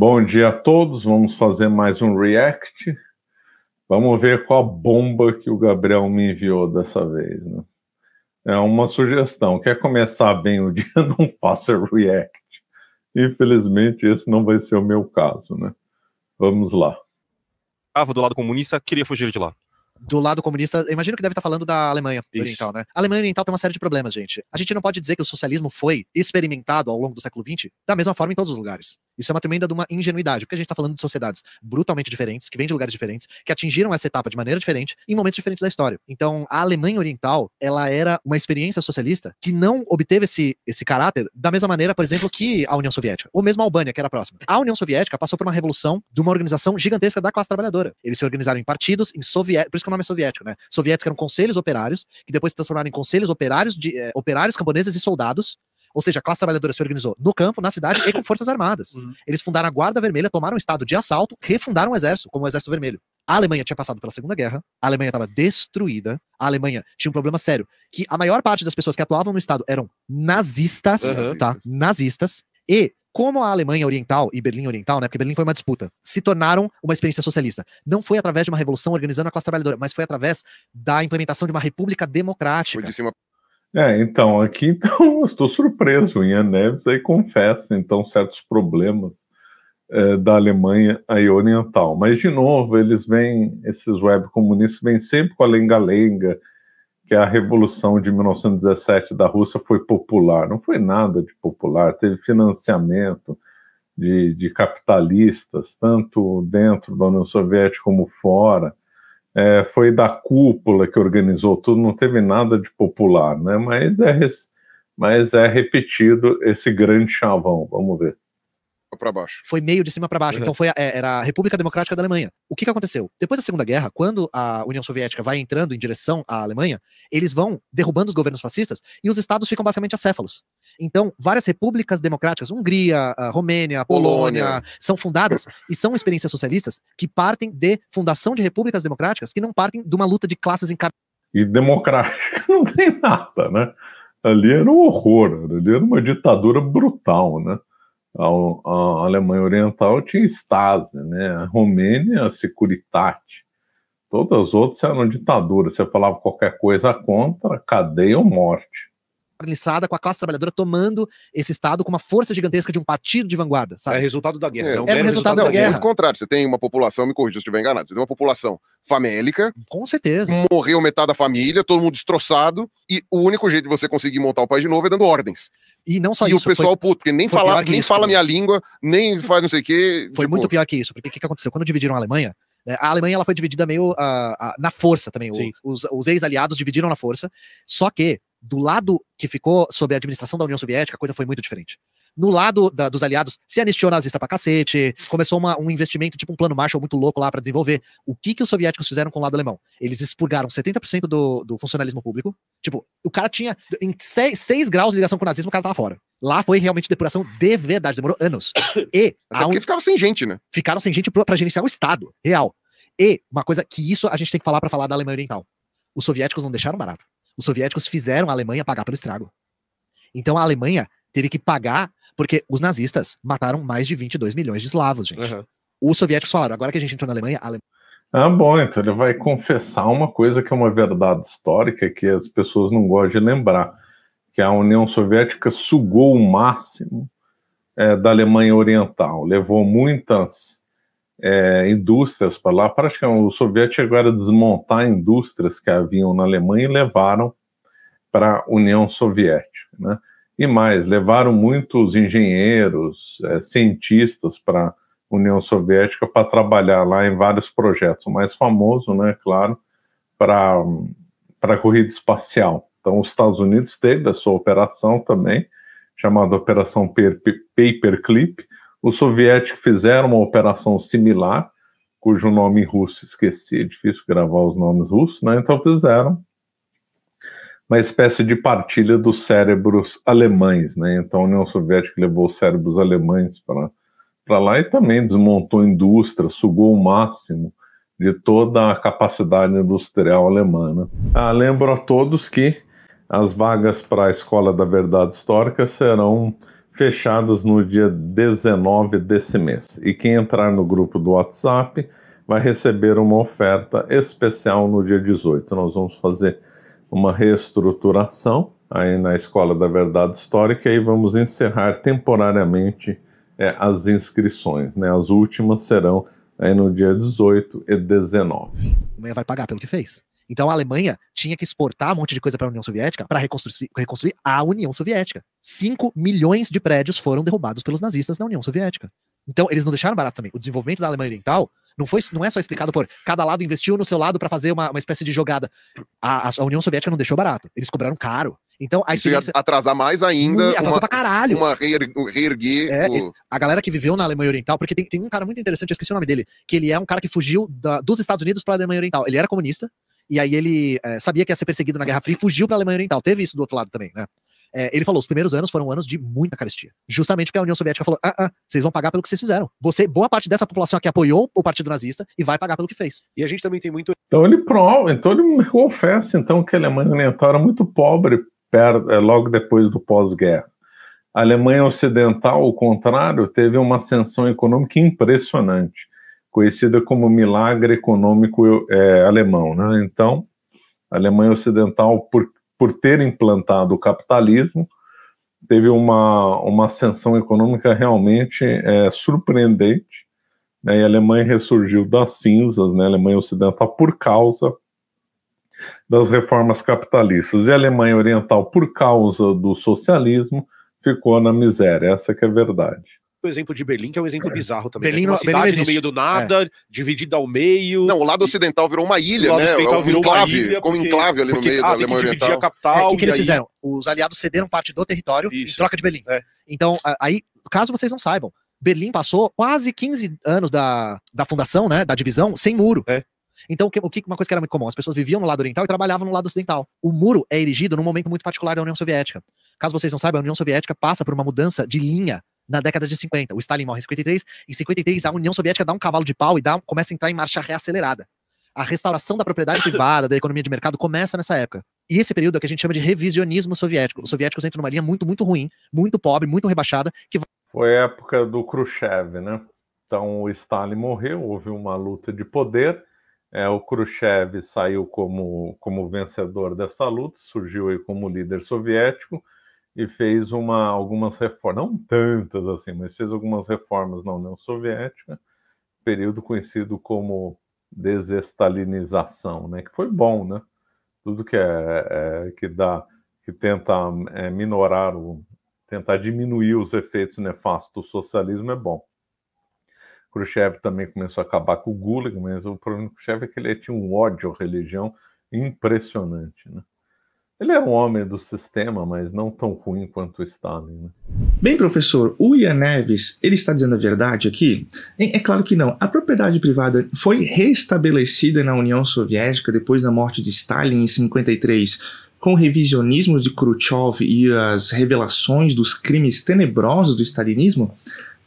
Bom dia a todos, vamos fazer mais um React. Vamos ver qual bomba que o Gabriel me enviou dessa vez, né? É uma sugestão, quer começar bem o dia, não faça React. Infelizmente esse não vai ser o meu caso, né? Vamos lá. Do lado comunista, queria fugir de lá. Do lado comunista, eu imagino que deve estar falando da Alemanha Oriental, né? A Alemanha Oriental tem uma série de problemas, gente. A gente não pode dizer que o socialismo foi experimentado ao longo do século XX da mesma forma em todos os lugares. Isso é uma tremenda de uma ingenuidade, porque a gente está falando de sociedades brutalmente diferentes, que vêm de lugares diferentes, que atingiram essa etapa de maneira diferente, em momentos diferentes da história. Então, a Alemanha Oriental, ela era uma experiência socialista que não obteve esse caráter da mesma maneira, por exemplo, que a União Soviética, ou mesmo a Albânia, que era próxima. A União Soviética passou por uma revolução de uma organização gigantesca da classe trabalhadora. Eles se organizaram em partidos, em soviéticos, por isso que o nome é soviético, né? Soviéticos eram conselhos operários, que depois se transformaram em conselhos operários de operários, camponeses e soldados. Ou seja, a classe trabalhadora se organizou no campo, na cidade e com forças armadas. Eles fundaram a Guarda Vermelha, tomaram o estado de assalto, refundaram o exército, como o Exército Vermelho. A Alemanha tinha passado pela Segunda Guerra, a Alemanha estava destruída, a Alemanha tinha um problema sério, que a maior parte das pessoas que atuavam no estado eram nazistas, tá? Nazistas, e como a Alemanha Oriental e Berlim Oriental, né, porque Berlim foi uma disputa, se tornaram uma experiência socialista. Não foi através de uma revolução organizando a classe trabalhadora, mas foi através da implementação de uma república democrática. Foi de cima. Então, aqui eu estou surpreso. O Ian Neves aí confessa, então, certos problemas da Alemanha aí oriental. Mas, de novo, esses web comunistas vêm sempre com a lenga-lenga, que a Revolução de 1917 da Rússia foi popular. Não foi nada de popular, teve financiamento de capitalistas, tanto dentro da União Soviética como fora. Foi da cúpula que organizou tudo, não teve nada de popular, né? Mas é repetido esse grande chavão, vamos ver. Para baixo. Foi meio de cima para baixo, então era a República Democrática da Alemanha. O que aconteceu? Depois da Segunda Guerra, quando a União Soviética vai entrando em direção à Alemanha, eles vão derrubando os governos fascistas e os estados ficam basicamente acéfalos. Então, várias repúblicas democráticas, Hungria, Romênia, Polônia, são fundadas e são experiências socialistas que partem de fundação de repúblicas democráticas que não partem de uma luta de classes E democrática não tem nada, né? Ali era um horror, ali era uma ditadura brutal, né? A Alemanha Oriental tinha Stasi, né? A Romênia, a Securitate. Todas as outras eram ditaduras. Você falava qualquer coisa contra, cadeia ou morte. Organizada com a classe trabalhadora tomando esse estado com uma força gigantesca de um partido de vanguarda, sabe? É resultado da guerra. Era o resultado da guerra. Muito contrário, você tem uma população, me corrija se eu estiver enganado, você tem uma população famélica. Com certeza. Morreu metade da família, todo mundo destroçado, e o único jeito de você conseguir montar o país de novo é dando ordens. E não só isso. E o pessoal puto, porque nem fala minha língua, nem faz não sei o quê. Foi muito pior que isso, porque o que aconteceu? Quando dividiram a Alemanha ela foi dividida meio na força também. Os ex-aliados dividiram na força, só que do lado que ficou sob a administração da União Soviética, a coisa foi muito diferente. No lado dos aliados, se anistiou nazista pra cacete, começou um investimento, tipo um plano Marshall muito louco lá pra desenvolver. O que os soviéticos fizeram com o lado alemão? Eles expurgaram 70% do funcionalismo público. Tipo, o cara tinha, em 6 graus de ligação com o nazismo, o cara tava fora. Lá foi realmente depuração de verdade, demorou anos. Até porque ficava sem gente, né? Ficaram sem gente pra gerenciar o Estado, real. E uma coisa que isso a gente tem que falar pra falar da Alemanha Oriental. Os soviéticos não deixaram barato. Os soviéticos fizeram a Alemanha pagar pelo estrago. Então a Alemanha teve que pagar, porque os nazistas mataram mais de 22 milhões de eslavos, gente. Os soviéticos falaram, agora que a gente entrou na Alemanha, bom, então ele vai confessar uma coisa que é uma verdade histórica que as pessoas não gostam de lembrar, que a União Soviética sugou o máximo da Alemanha Oriental, levou muitas indústrias para lá. Praticamente os soviéticos chegaram a desmontar indústrias que haviam na Alemanha e levaram para a União Soviética, né? E mais, levaram muitos engenheiros, cientistas para a União Soviética para trabalhar lá em vários projetos. O mais famoso, né, claro, para a corrida espacial. Então, os Estados Unidos teve a sua operação também, chamada Operação Paperclip. Os soviéticos fizeram uma operação similar, cujo nome em russo esqueci, é difícil gravar os nomes russos, né? Então fizeram uma espécie de partilha dos cérebros alemães, né? Então a União Soviética levou os cérebros alemães para lá e também desmontou a indústria, sugou o máximo de toda a capacidade industrial alemã, né? Lembro a todos que as vagas para a Escola da Verdade Histórica serão fechadas no dia 19 desse mês. E quem entrar no grupo do WhatsApp vai receber uma oferta especial no dia 18. Nós vamos fazer uma reestruturação aí na Escola da Verdade Histórica e vamos encerrar temporariamente as inscrições, né? As últimas serão aí no dia 18 e 19. A Alemanha vai pagar pelo que fez. Então a Alemanha tinha que exportar um monte de coisa para a União Soviética para reconstruir a União Soviética. 5 milhões de prédios foram derrubados pelos nazistas na União Soviética. Então eles não deixaram barato também. O desenvolvimento da Alemanha Oriental não é só explicado por cada lado investiu no seu lado para fazer uma espécie de jogada. A União Soviética não deixou barato. Eles cobraram caro. Então a experiência... Isso ia atrasar mais ainda. Atrasou pra caralho. Reerguer. A galera que viveu na Alemanha Oriental, porque tem um cara muito interessante, eu esqueci o nome dele, que ele é um cara que fugiu dos Estados Unidos para a Alemanha Oriental. Ele era comunista. E aí ele sabia que ia ser perseguido na Guerra Fria e fugiu para a Alemanha Oriental. Teve isso do outro lado também, né? Ele falou, os primeiros anos foram anos de muita carestia. Justamente porque a União Soviética falou, vocês vão pagar pelo que vocês fizeram. Boa parte dessa população aqui apoiou o Partido Nazista e vai pagar pelo que fez. E a gente também tem muito... Então ele confessa então que a Alemanha Oriental era muito pobre logo depois do pós-guerra. A Alemanha Ocidental, ao contrário, teve uma ascensão econômica impressionante, conhecida como milagre econômico alemão, né? Então, a Alemanha Ocidental, por ter implantado o capitalismo, teve uma ascensão econômica realmente surpreendente, né? E a Alemanha ressurgiu das cinzas, né? A Alemanha Ocidental, por causa das reformas capitalistas, e a Alemanha Oriental, por causa do socialismo, ficou na miséria. Essa que é a verdade. O exemplo de Berlim, que é um exemplo bizarro também. Berlim, né? Uma cidade no meio do nada, dividida ao meio. Não, o lado ocidental virou uma ilha, né? Ficou um enclave ali no meio da Alemanha Oriental. A capital, o que eles fizeram? Os aliados cederam parte do território em troca de Berlim. Então, aí, caso vocês não saibam, Berlim passou quase 15 anos da fundação, né, da divisão, sem muro. Então, uma coisa que era muito comum, as pessoas viviam no lado oriental e trabalhavam no lado ocidental. O muro é erigido num momento muito particular da União Soviética. Caso vocês não saibam, a União Soviética passa por uma mudança de linha na década de 50. O Stalin morre em 53, em 53 a União Soviética dá um cavalo de pau e começa a entrar em marcha reacelerada. A restauração da propriedade privada, da economia de mercado começa nessa época. E esse período é o que a gente chama de revisionismo soviético. Os soviéticos entram numa linha muito, muito ruim, muito pobre, muito rebaixada. Foi a época do Khrushchev, né? Então o Stalin morreu, houve uma luta de poder. O Khrushchev saiu como vencedor dessa luta, surgiu aí como líder soviético e fez algumas reformas, não tantas assim, mas fez algumas reformas na União Soviética, período conhecido como desestalinização, né? Que foi bom, né? Tudo que tenta minorar, tentar diminuir os efeitos nefastos do socialismo é bom. Khrushchev também começou a acabar com o Gulag, mas o problema do Khrushchev é que ele tinha um ódio à religião impressionante, né? Ele era um homem do sistema, mas não tão ruim quanto o Stalin, né? Bem, professor, o Ian Neves, ele está dizendo a verdade aqui? É claro que não. A propriedade privada foi restabelecida na União Soviética depois da morte de Stalin em 53, com o revisionismo de Khrushchev e as revelações dos crimes tenebrosos do stalinismo?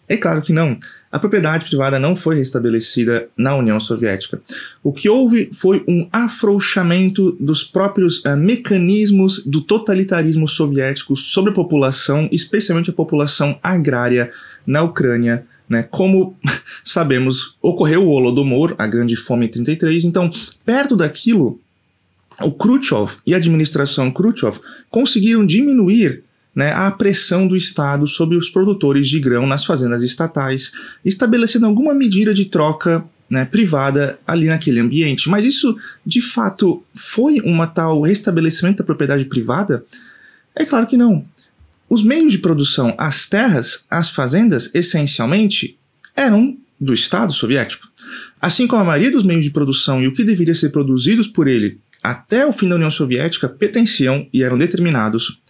É claro que não. A propriedade privada não foi restabelecida na União Soviética. O que houve foi um afrouxamento dos próprios mecanismos do totalitarismo soviético sobre a população, especialmente a população agrária na Ucrânia, né? Como sabemos, ocorreu o Holodomor, a Grande Fome em 33, então, perto daquilo, o Khrushchev e a administração Khrushchev conseguiram diminuir, né, a pressão do Estado sobre os produtores de grão nas fazendas estatais, estabelecendo alguma medida de troca, né, privada ali naquele ambiente. Mas isso, de fato, foi um tal restabelecimento da propriedade privada? É claro que não. Os meios de produção, as terras, as fazendas, essencialmente, eram do Estado soviético. Assim como a maioria dos meios de produção e o que deveria ser produzidos por ele até o fim da União Soviética pertenciam e eram determinados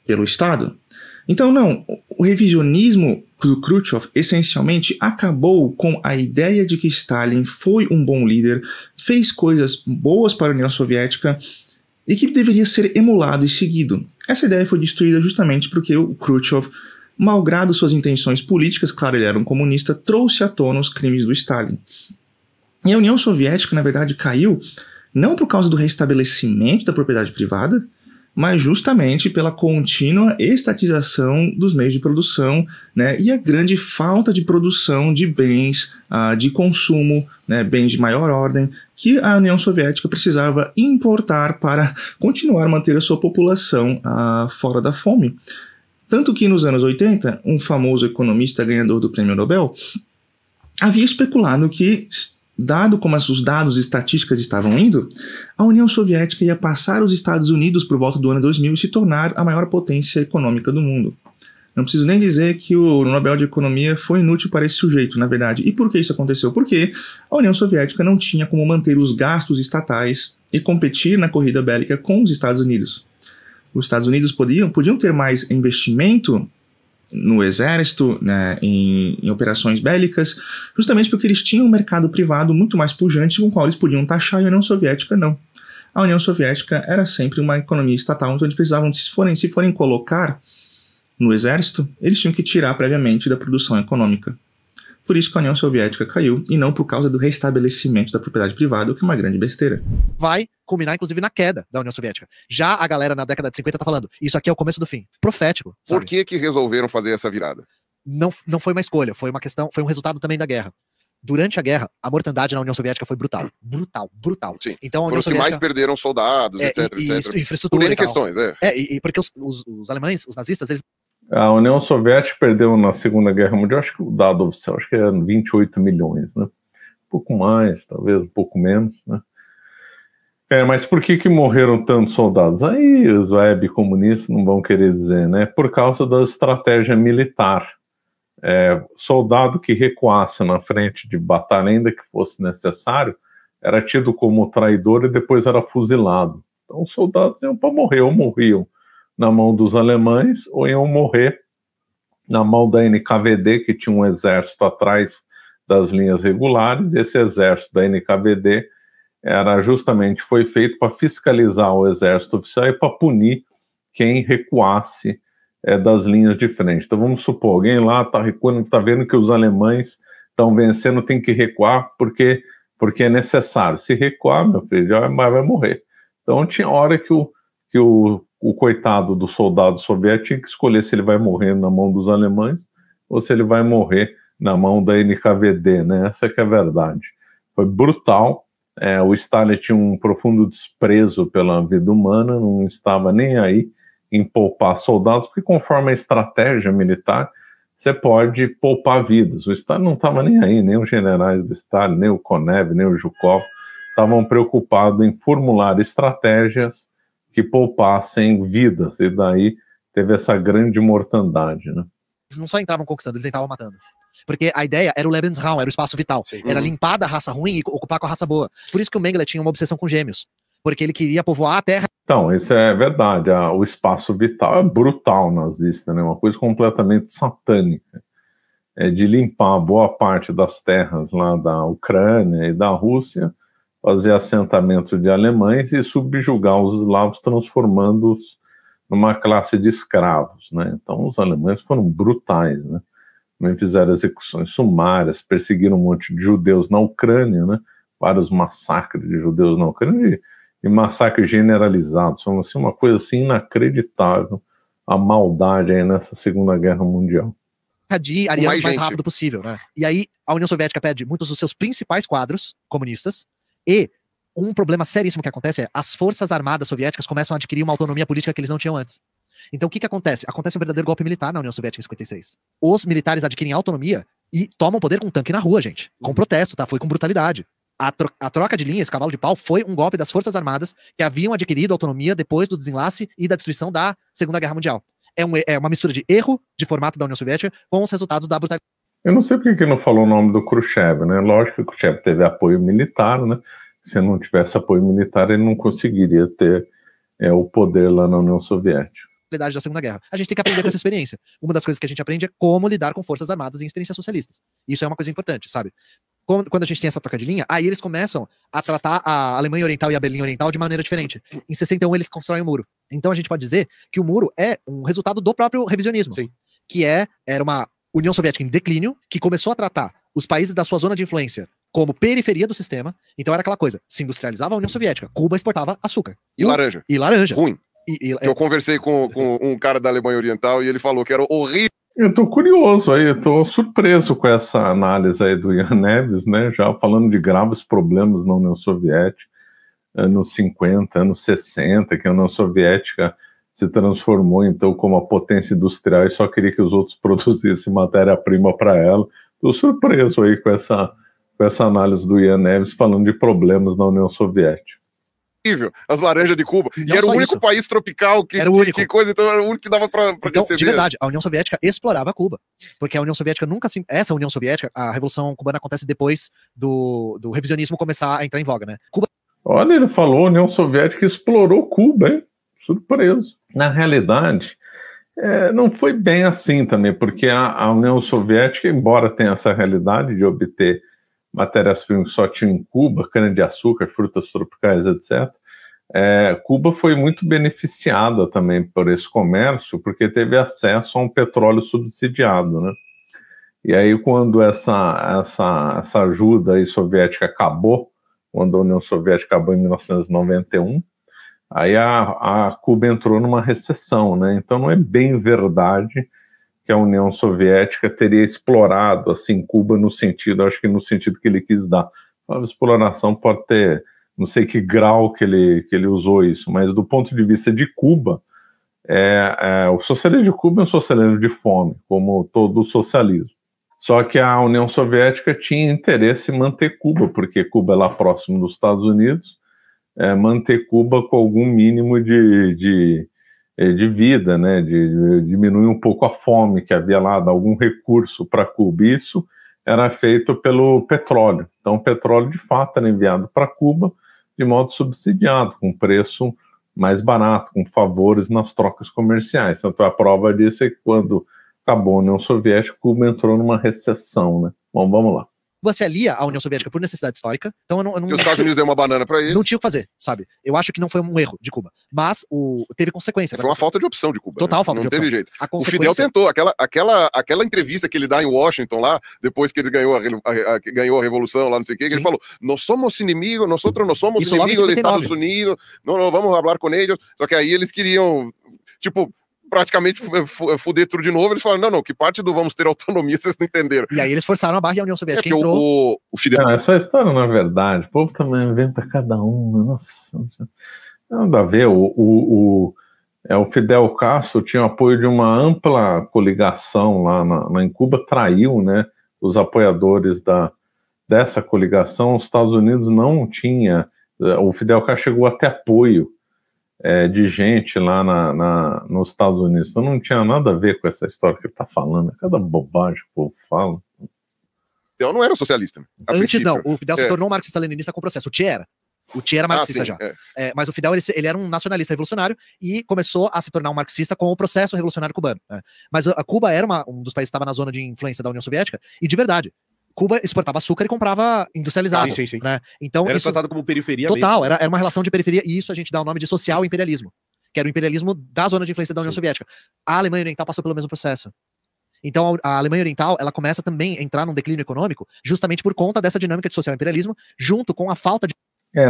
pelo Estado. Então, não, o revisionismo do Khrushchev essencialmente acabou com a ideia de que Stalin foi um bom líder, fez coisas boas para a União Soviética e que deveria ser emulado e seguido. Essa ideia foi destruída justamente porque o Khrushchev, malgrado suas intenções políticas, claro, ele era um comunista, trouxe à tona os crimes do Stalin. E a União Soviética, na verdade, caiu não por causa do restabelecimento da propriedade privada, mas justamente pela contínua estatização dos meios de produção, né, e a grande falta de produção de bens de consumo, né, bens de maior ordem, que a União Soviética precisava importar para continuar a manter a sua população fora da fome. Tanto que nos anos 80, um famoso economista ganhador do Prêmio Nobel havia especulado que, dado como os dados estatísticas estavam indo, a União Soviética ia passar os Estados Unidos por volta do ano 2000 e se tornar a maior potência econômica do mundo. Não preciso nem dizer que o Nobel de Economia foi inútil para esse sujeito, na verdade. E por que isso aconteceu? Porque a União Soviética não tinha como manter os gastos estatais e competir na corrida bélica com os Estados Unidos. Os Estados Unidos podiam ter mais investimento no exército, né, em operações bélicas, justamente porque eles tinham um mercado privado muito mais pujante com o qual eles podiam taxar, e a União Soviética não. A União Soviética era sempre uma economia estatal, então eles precisavam, se forem colocar no exército, eles tinham que tirar previamente da produção econômica. Por isso que a União Soviética caiu, e não por causa do restabelecimento da propriedade privada, o que é uma grande besteira. Vai culminar, inclusive, na queda da União Soviética. Já a galera na década de 50 tá falando, isso aqui é o começo do fim. Profético, sabe? Por que resolveram fazer essa virada? Não foi uma escolha, foi uma questão, foi um resultado também da guerra. Durante a guerra, a mortandade na União Soviética foi brutal. Brutal. Sim. Então, a Foram União os que Soviética, mais perderam soldados, etc. infraestrutura. Por N e tal. questões, E porque os alemães, os nazistas, eles... A União Soviética perdeu na Segunda Guerra Mundial, acho que o dado oficial, acho que era 28 milhões, né? Um pouco mais, talvez um pouco menos, né? Mas por que morreram tantos soldados? Aí os web comunistas não vão querer dizer, né? Por causa da estratégia militar. Soldado que recuasse na frente de batalha, ainda que fosse necessário, era tido como traidor e depois era fuzilado. Então os soldados iam para morrer, ou morriam na mão dos alemães, ou iam morrer na mão da NKVD, que tinha um exército atrás das linhas regulares. Esse exército da NKVD foi feito para fiscalizar o exército oficial e para punir quem recuasse das linhas de frente. Então vamos supor, alguém lá está recuando, está vendo que os alemães estão vencendo, tem que recuar porque é necessário. Se recuar, meu filho, vai morrer. Então tinha hora que o coitado do soldado soviético tinha que escolher se ele vai morrer na mão dos alemães ou se ele vai morrer na mão da NKVD, né? Essa que é a verdade. Foi brutal. O Stalin tinha um profundo desprezo pela vida humana, não estava nem aí em poupar soldados, porque conforme a estratégia militar, você pode poupar vidas. O Stalin não estava nem aí, nem os generais do Stalin, nem o Konev, nem o Zhukov, estavam preocupados em formular estratégias que poupassem vidas, e daí teve essa grande mortandade, né? Eles não só entravam conquistando, eles entravam matando. Porque a ideia era o Lebensraum, era o espaço vital. Sim. Era limpar da raça ruim e ocupar com a raça boa. Por isso que o Mengele tinha uma obsessão com gêmeos. Porque ele queria povoar a terra. Então, isso é verdade. O espaço vital é brutal nazista, né? Uma coisa completamente satânica. De limpar boa parte das terras lá da Ucrânia e da Rússia, fazer assentamento de alemães e subjugar os eslavos, transformando-os numa classe de escravos, né? Então, os alemães foram brutais, né? Também fizeram execuções sumárias, perseguiram um monte de judeus na Ucrânia, né? Vários massacres de judeus na Ucrânia e massacres generalizados. Foi assim, uma coisa assim inacreditável, a maldade aí nessa Segunda Guerra Mundial. De alianças mais rápido possível, né? E aí a União Soviética perde muitos dos seus principais quadros comunistas, e um problema seríssimo que acontece é as forças armadas soviéticas começam a adquirir uma autonomia política que eles não tinham antes. Então o que acontece? Acontece um verdadeiro golpe militar na União Soviética em 56. Os militares adquirem autonomia e tomam poder com tanque na rua, gente. Com protesto, tá? Foi com brutalidade. A troca de linhas, cavalo de pau, foi um golpe das forças armadas que haviam adquirido autonomia depois do desenlace e da destruição da Segunda Guerra Mundial. É uma mistura de erro de formato da União Soviética com os resultados da brutalidade. Eu não sei por que não falou o nome do Khrushchev, né? Lógico que o Khrushchev teve apoio militar, né? Se não tivesse apoio militar, ele não conseguiria ter o poder lá na União Soviética. Da Segunda Guerra. A gente tem que aprender com essa experiência. Uma das coisas que a gente aprende é como lidar com forças armadas em experiências socialistas. Isso é uma coisa importante, sabe? Quando a gente tem essa troca de linha, aí eles começam a tratar a Alemanha Oriental e a Berlim Oriental de maneira diferente. Em 61 eles constroem o muro. Então a gente pode dizer que o muro é um resultado do próprio revisionismo. Sim. Que era uma União Soviética em declínio, que começou a tratar os países da sua zona de influência como periferia do sistema. Então era aquela coisa, se industrializava a União Soviética, Cuba exportava açúcar. E laranja. E laranja. Ruim. Eu conversei com um cara da Alemanha Oriental e ele falou que era horrível. Eu tô curioso aí, eu tô surpreso com essa análise aí do Ian Neves, né? Já falando de graves problemas na União Soviética, anos 50, anos 60, que a União Soviética se transformou então como a potência industrial e só queria que os outros produzissem matéria-prima para ela. Tô surpreso aí com essa análise do Ian Neves falando de problemas na União Soviética. As laranjas de Cuba. E E era o único isso. país tropical que, Era o único. que coisa, então era o único que dava pra Então, receber. de verdade, a União Soviética explorava Cuba. Porque a União Soviética nunca se. Essa União Soviética, a Revolução Cubana acontece depois do revisionismo começar a entrar em voga, né? Cuba. Olha, ele falou, a União Soviética explorou Cuba, hein? Surpreso. Na realidade, não foi bem assim também, porque a União Soviética, embora tenha essa realidade de obter matérias-primas que só tinham em Cuba, cana-de-açúcar, frutas tropicais, etc., Cuba foi muito beneficiada também por esse comércio, porque teve acesso a um petróleo subsidiado, né? E aí, quando essa ajuda aí soviética acabou, quando a União Soviética acabou em 1991, aí a Cuba entrou numa recessão, né? Então não é bem verdade que a União Soviética teria explorado assim Cuba no sentido, acho que no sentido que ele quis dar. A exploração pode ter, não sei que grau que ele usou isso, mas do ponto de vista de Cuba, o socialismo de Cuba é um socialismo de fome, como todo o socialismo. Só que a União Soviética tinha interesse em manter Cuba, porque Cuba é lá próximo dos Estados Unidos, manter Cuba com algum mínimo de vida, né, de diminuir um pouco a fome que havia lá, dar algum recurso para Cuba. Isso era feito pelo petróleo. Então, o petróleo, de fato, era enviado para Cuba de modo subsidiado, com preço mais barato, com favores nas trocas comerciais. Tanto a prova disso é que quando acabou a União Soviética, Cuba entrou numa recessão, né? Bom, vamos lá. Cuba se alia à União Soviética por necessidade histórica, então eu não E os Estados Unidos deu uma banana pra ele. não tinha o que fazer, sabe? Eu acho que não foi um erro de Cuba, mas teve consequências. Foi uma falta de opção de Cuba. Total né? falta não de opção. teve jeito. A O Fidel consequência... tentou, aquela entrevista que ele dá em Washington lá, depois que ele ganhou a revolução lá, não sei o quê, que ele falou, nós somos inimigos, nós somos Isso logo em inimigos dos 59. Estados Unidos, não vamos falar com eles. Só que aí eles queriam, tipo, praticamente fuder tudo de novo. Eles falaram, não, que parte do vamos ter autonomia, vocês não entenderam. E aí eles forçaram a barra e a União Soviética Porque entrou... o Fidel... Não, essa história não é verdade. O povo também inventa cada um. Nossa, nada a ver. O Fidel Castro tinha o apoio de uma ampla coligação lá em Cuba, traiu, né, os apoiadores dessa coligação. Os Estados Unidos não tinha... O Fidel Castro chegou até apoio de gente lá nos Estados Unidos. Então não tinha nada a ver com essa história que ele está falando. Cada bobagem que o povo fala. Fidel não era socialista. Né? Antes não, o Fidel se tornou marxista-leninista com o processo. O Che era. O Che era marxista sim, já. Mas o Fidel, ele era um nacionalista revolucionário e começou a se tornar um marxista com o processo revolucionário cubano. Né? Mas a Cuba era um dos países que estava na zona de influência da União Soviética, e de verdade, Cuba exportava açúcar e comprava industrializado. Sim. Né? Então, Era isso, tratado como periferia total, mesmo. era uma relação de periferia, e isso a gente dá o nome de social imperialismo, que era o imperialismo da zona de influência da União Soviética. A Alemanha Oriental passou pelo mesmo processo. Então a Alemanha Oriental, ela começa também a entrar num declínio econômico, justamente por conta dessa dinâmica de social imperialismo, junto com a falta de...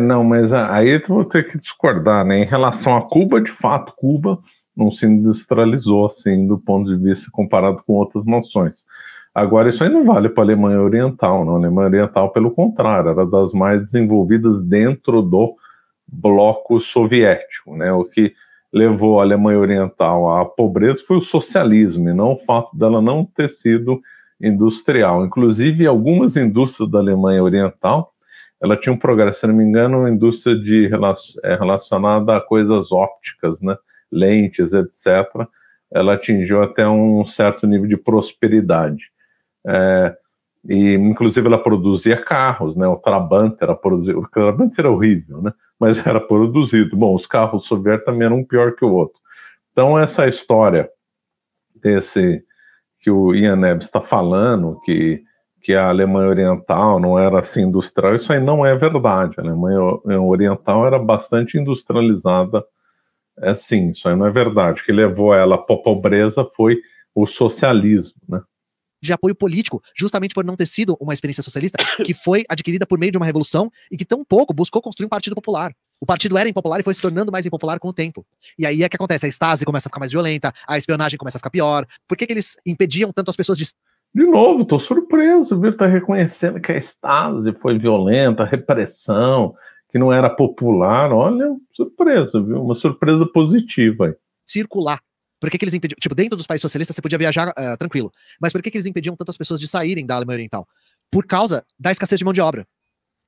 Não, mas aí eu vou ter que discordar, né? Em relação a Cuba, de fato, Cuba não se industrializou, assim, do ponto de vista comparado com outras nações. Agora, isso aí não vale para a Alemanha Oriental, não. A Alemanha Oriental, pelo contrário, era das mais desenvolvidas dentro do bloco soviético, né? O que levou a Alemanha Oriental à pobreza foi o socialismo, e não o fato dela não ter sido industrial. Inclusive, algumas indústrias da Alemanha Oriental, ela tinha um progresso, se não me engano, uma indústria relacionada a coisas ópticas, né? Lentes, etc. Ela atingiu até um certo nível de prosperidade. E inclusive ela produzia carros, né? O Trabant era produzido, o Trabant era horrível, né? Mas era produzido. Bom, os carros soviéticos também eram um pior que o outro. Então essa história que o Ian Neves está falando, que a Alemanha Oriental não era assim industrial, isso aí não é verdade. A Alemanha Oriental era bastante industrializada, sim, isso aí não é verdade. O que levou ela para a pobreza foi o socialismo, né? de apoio político, justamente por não ter sido uma experiência socialista que foi adquirida por meio de uma revolução e que tão pouco buscou construir um partido popular. O partido era impopular e foi se tornando mais impopular com o tempo. E aí é que acontece, a Stasi começa a ficar mais violenta, a espionagem começa a ficar pior. Por que eles impediam tanto as pessoas de... De novo, tô surpreso, viu? Tá reconhecendo que a Stasi foi violenta, a repressão, que não era popular. Olha, surpresa, viu? Uma surpresa positiva aí. Circular. Por que eles impediam? Tipo, dentro dos países socialistas você podia viajar tranquilo. Mas por que eles impediam tantas pessoas de saírem da Alemanha Oriental? Por causa da escassez de mão de obra.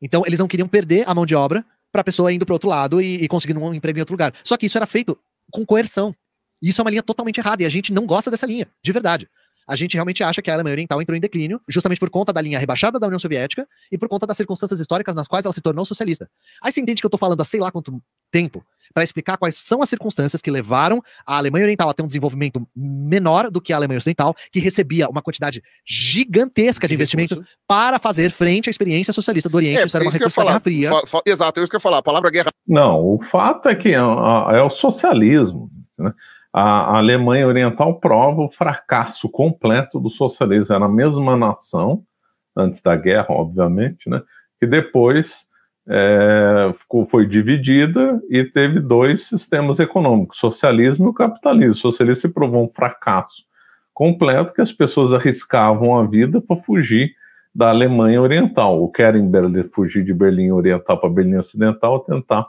Então, eles não queriam perder a mão de obra para a pessoa indo para outro lado e conseguindo um emprego em outro lugar. Só que isso era feito com coerção. E isso é uma linha totalmente errada, e a gente não gosta dessa linha, de verdade. A gente realmente acha que a Alemanha Oriental entrou em declínio justamente por conta da linha rebaixada da União Soviética e por conta das circunstâncias históricas nas quais ela se tornou socialista. Aí você entende que eu tô falando há sei lá quanto tempo para explicar quais são as circunstâncias que levaram a Alemanha Oriental a ter um desenvolvimento menor do que a Alemanha Ocidental, que recebia uma quantidade gigantesca de investimento para fazer frente à experiência socialista do Oriente. Isso era uma recurso da Guerra Fria. Exato, é isso que eu ia falar. A palavra guerra... Não, o fato é que é o socialismo, né? A Alemanha Oriental prova o fracasso completo do socialismo. Era a mesma nação, antes da guerra, obviamente, né? Que depois foi dividida e teve dois sistemas econômicos, socialismo e o capitalismo. O socialismo se provou um fracasso completo, que as pessoas arriscavam a vida para fugir da Alemanha Oriental. O Ehrenberg fugir de Berlim Oriental para Berlim Ocidental, tentar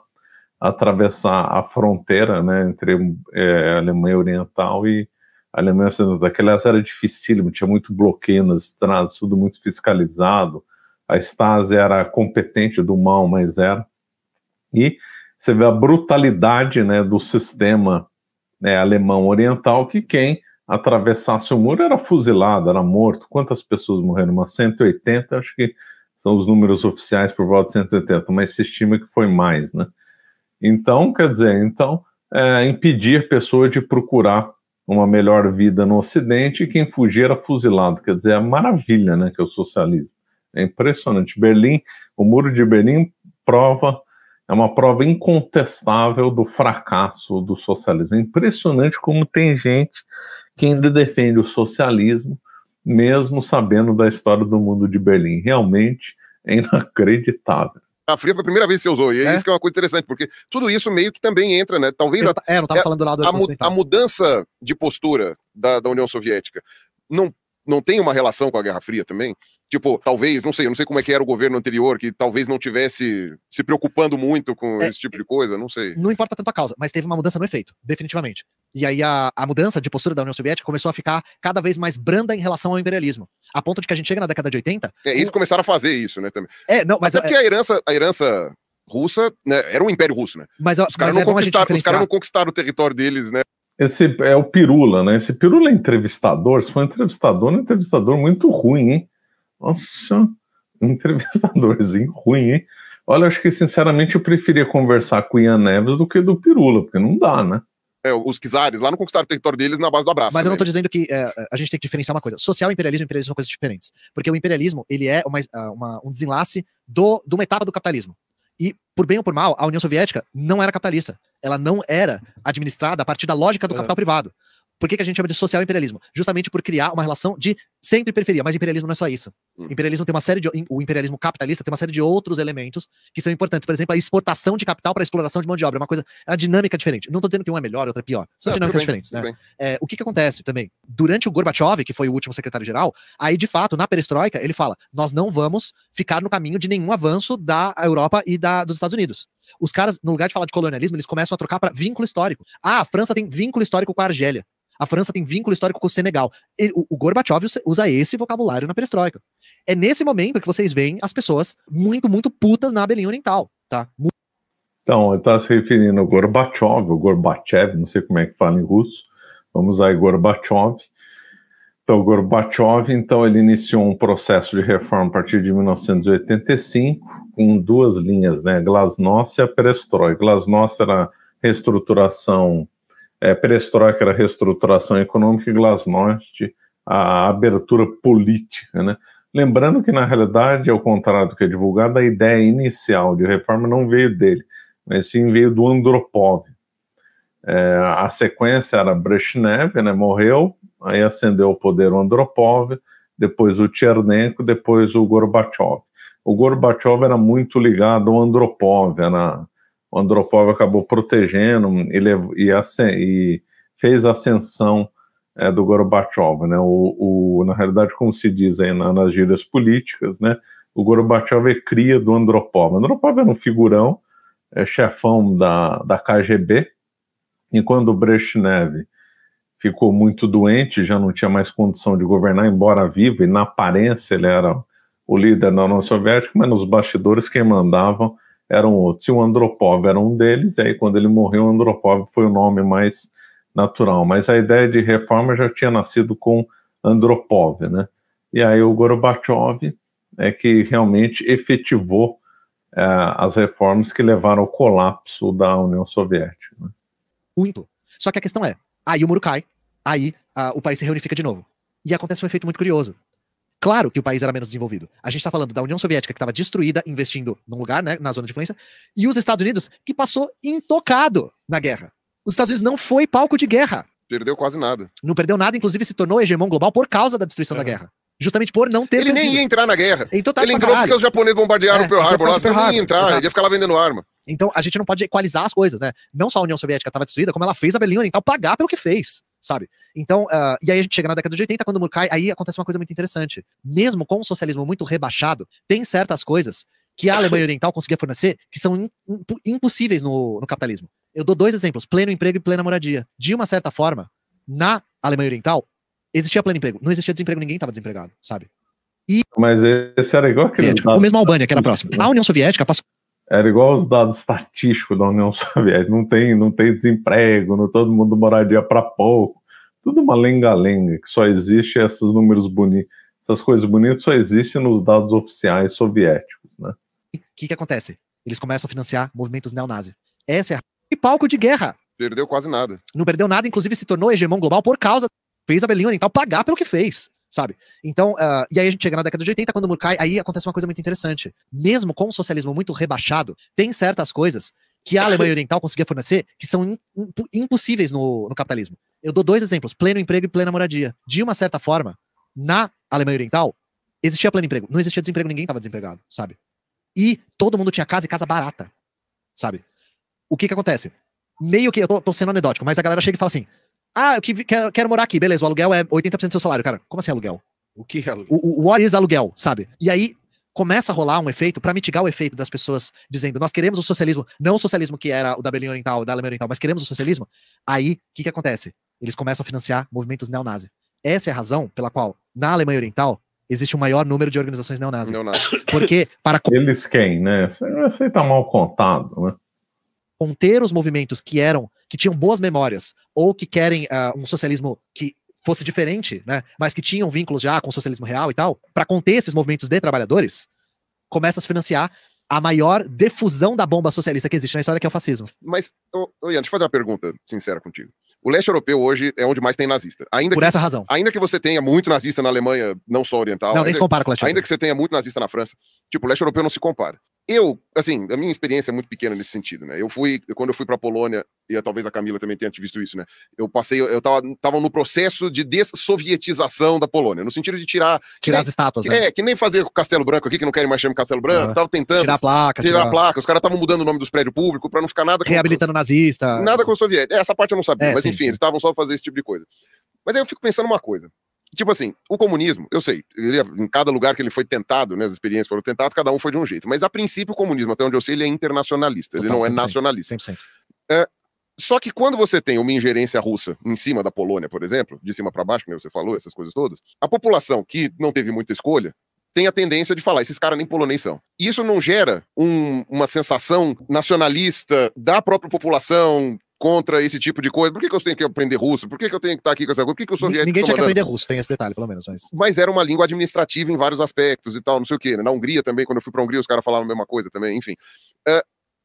atravessar a fronteira, né, entre a Alemanha Oriental e a Alemanha Ocidental. Aquela era dificílimo, tinha muito bloqueio nas estradas, tudo muito fiscalizado. A Stasi era competente do mal, mas era. E você vê a brutalidade, né, do sistema, né, alemão oriental, que quem atravessasse o muro era fuzilado, era morto. Quantas pessoas morreram? Umas 180, acho que são os números oficiais por volta de 180, mas se estima que foi mais, né? Então, quer dizer, impedir pessoas de procurar uma melhor vida no Ocidente, e quem fugir era fuzilado. Quer dizer, é a maravilha, né, que é o socialismo. É impressionante. Berlim, o Muro de Berlim é uma prova incontestável do fracasso do socialismo. É impressionante como tem gente que ainda defende o socialismo, mesmo sabendo da história do Muro de Berlim. Realmente é inacreditável. A Fria foi a primeira vez que você usou, e é isso que é uma coisa interessante, porque tudo isso meio que também entra, né? Talvez não estava falando do lado a mudança de postura da União Soviética não tem uma relação com a Guerra Fria também? Tipo, talvez, eu não sei como é que era o governo anterior, que talvez não tivesse se preocupando muito com esse tipo de coisa, não sei. Não importa tanto a causa, mas teve uma mudança no efeito, definitivamente. E aí a mudança de postura da União Soviética começou a ficar cada vez mais branda em relação ao imperialismo. A ponto de que a gente chega na década de 80... Eles começaram a fazer isso, né, também. Mas porque a herança russa, né, era um império russo, né? Os caras não conquistaram o território deles, né? Esse é o Pirula, né? Esse Pirula é entrevistador, se for um entrevistador muito ruim, hein? Nossa, um entrevistadorzinho ruim, hein? Olha, acho que sinceramente eu preferia conversar com o Ian Neves do que do Pirula, porque não dá, né? Os czares lá não conquistaram o território deles na base do abraço. Mas também. Eu não tô dizendo que a gente tem que diferenciar uma coisa. Social imperialismo e imperialismo são coisas diferentes. Porque o imperialismo, ele é um desenlace de uma etapa do capitalismo. E, por bem ou por mal, a União Soviética não era capitalista. Ela não era administrada a partir da lógica do capital privado. Por que a gente chama de social imperialismo? Justamente por criar uma relação de centro e periferia. Mas imperialismo não é só isso. Imperialismo tem o imperialismo capitalista tem uma série de outros elementos que são importantes. Por exemplo, a exportação de capital para a exploração de mão de obra. É uma dinâmica diferente. Não estou dizendo que um é melhor, outro é pior. São dinâmicas diferentes, né? O que acontece também? Durante o Gorbachev, que foi o último secretário-geral, aí, de fato, na perestroika, ele fala, nós não vamos ficar no caminho de nenhum avanço da Europa e dos Estados Unidos. Os caras, no lugar de falar de colonialismo, eles começam a trocar para vínculo histórico. A França tem vínculo histórico com a Argélia. A França tem vínculo histórico com o Senegal. O Gorbachev usa esse vocabulário na perestroika. É nesse momento que vocês veem as pessoas muito, muito putas na Berlim Oriental, tá? Então, ele está se referindo ao Gorbachev, não sei como é que fala em russo. Vamos usar Gorbachev. Então, o Gorbachev, ele iniciou um processo de reforma a partir de 1985, com duas linhas, né? Glasnost e a perestroika. Glasnost era reestruturação... perestroika era reestruturação econômica e Glasnost a abertura política, né? Lembrando que, na realidade, ao contrário do que é divulgado, a ideia inicial de reforma não veio dele, mas sim veio do Andropov. A sequência era Brezhnev, né? Morreu, aí ascendeu ao poder o Andropov, depois o Chernenko, depois o Gorbachev. O Gorbachev era muito ligado ao Andropov, era o Andropov acabou protegendo e fez a ascensão do Gorbachev, né? Na realidade, como se diz aí nas gírias políticas, né? O Gorbachev é cria do Andropov. O Andropov era um figurão, chefão da KGB, e quando o Brezhnev ficou muito doente, já não tinha mais condição de governar, embora vivo, e na aparência ele era o líder da União Soviética, mas nos bastidores quem mandavam eram outros. E o Andropov era um deles, e aí quando ele morreu, o Andropov foi o nome mais natural. Mas a ideia de reforma já tinha nascido com Andropov, né? E aí o Gorbachev é que realmente efetivou as reformas que levaram ao colapso da União Soviética. Né? Muito. Só que a questão é, aí o muro cai, aí o país se reunifica de novo. E acontece um efeito muito curioso. Claro que o país era menos desenvolvido. A gente está falando da União Soviética, que estava destruída, investindo num lugar, né, na zona de influência, e os Estados Unidos, que passou intocado na guerra. Os Estados Unidos não foi palco de guerra. Perdeu quase nada. Não perdeu nada, inclusive se tornou hegemon global por causa da destruição da guerra. Justamente por não ter Ele nem ia entrar na guerra. Então, ele entrou porque os japoneses bombardearam o Pearl Harbor lá, ele nem ia entrar, exato. ele ia ficar lá vendendo arma. Então a gente não pode equalizar as coisas, né? Não só a União Soviética estava destruída, como ela fez a Berlim Oriental pagar pelo que fez, sabe? Então, e aí a gente chega na década de 80, quando o muro cai, aí acontece uma coisa muito interessante. Mesmo com o socialismo muito rebaixado, tem certas coisas que a Alemanha Oriental conseguia fornecer que são impossíveis no capitalismo. Eu dou 2 exemplos, pleno emprego e plena moradia. De uma certa forma, na Alemanha Oriental, existia pleno emprego, não existia desemprego, ninguém estava desempregado, sabe? Mas esse era igual aquele o mesmo Albânia, que era próximo. A União Soviética passou... Era igual os dados estatísticos da União Soviética. Não tem desemprego, todo mundo moradia para pouco. Tudo uma lenga-lenga, que só existe esses números bonitos. Essas coisas bonitas só existem nos dados oficiais soviéticos, né? O que acontece? Eles começam a financiar movimentos neonazis. Essa é a palco de guerra. Perdeu quase nada. Não perdeu nada, inclusive se tornou hegemon global por causa... Fez a Berlim Oriental pagar pelo que fez, sabe? Então, e aí a gente chega na década de 80, quando o muro cai, aí acontece uma coisa muito interessante. Mesmo com o socialismo muito rebaixado, tem certas coisas que a Alemanha Oriental conseguia fornecer que são impossíveis no capitalismo. Eu dou 2 exemplos, pleno emprego e plena moradia. De uma certa forma, na Alemanha Oriental, existia pleno emprego, não existia desemprego, ninguém estava desempregado, sabe? E todo mundo tinha casa e casa barata, sabe? O que acontece? Meio que, eu tô sendo anedótico, mas a galera chega e fala assim, eu quero morar aqui, beleza, o aluguel é 80% do seu salário, cara. Como assim aluguel? O que é aluguel? O what is aluguel, sabe? E aí começa a rolar um efeito, pra mitigar o efeito das pessoas dizendo, nós queremos o socialismo, não o socialismo que era o da Berlim Oriental, da Alemanha Oriental, mas queremos o socialismo. Aí, o que acontece? Eles começam a financiar movimentos neonazis. Essa é a razão pela qual, na Alemanha Oriental, existe o maior número de organizações neonazis. Porque, para... Eles quem, né? Isso aí tá mal contado, né? Conter os movimentos que tinham boas memórias, ou que querem um socialismo que fosse diferente, né, mas que tinham vínculos já com o socialismo real e tal, para conter esses movimentos de trabalhadores, começa a se financiar a maior difusão da bomba socialista que existe na história, que é o fascismo. Mas, Ian, deixa eu fazer uma pergunta sincera contigo. O leste europeu hoje é onde mais tem nazista. Por essa razão. Ainda que você tenha muito nazista na Alemanha, não só oriental. Não, nem se compara com o leste europeu. Ainda que você tenha muito nazista na França, tipo, o leste europeu não se compara. A minha experiência é muito pequena nesse sentido, né? Quando eu fui pra Polônia, e talvez a Camila também tenha visto isso, né? Eu tava no processo de dessovietização da Polônia, no sentido de tirar as estátuas, né? Que nem fazer o Castelo Branco aqui, que não querem mais chamar Castelo Branco, tava tentando. Tirar a placa. Os caras estavam mudando o nome dos prédios públicos pra não ficar nada... Reabilitando nazista. Nada com o soviético. Essa parte eu não sabia, mas sim, enfim, eles estavam só fazendo esse tipo de coisa. Mas aí eu fico pensando uma coisa. Tipo assim, o comunismo, eu sei, em cada lugar que ele foi tentado, né, as experiências foram tentadas, cada um foi de um jeito. Mas a princípio o comunismo, até onde eu sei, ele é internacionalista, ele não é 100%, nacionalista. 100%. Só que quando você tem uma ingerência russa em cima da Polônia, por exemplo, de cima para baixo, como você falou, essas coisas todas, a população que não teve muita escolha tem a tendência de falar, esses caras nem polonês são. E isso não gera uma sensação nacionalista da própria população contra esse tipo de coisa. Por que eu tenho que aprender russo? Por que eu tenho que estar aqui com essa coisa? Por que o soviético... Ninguém tinha que aprender russo, tem esse detalhe, pelo menos. Mas era uma língua administrativa em vários aspectos e tal, não sei o quê. Né? Na Hungria também, quando eu fui pra Hungria, os caras falavam a mesma coisa também, enfim.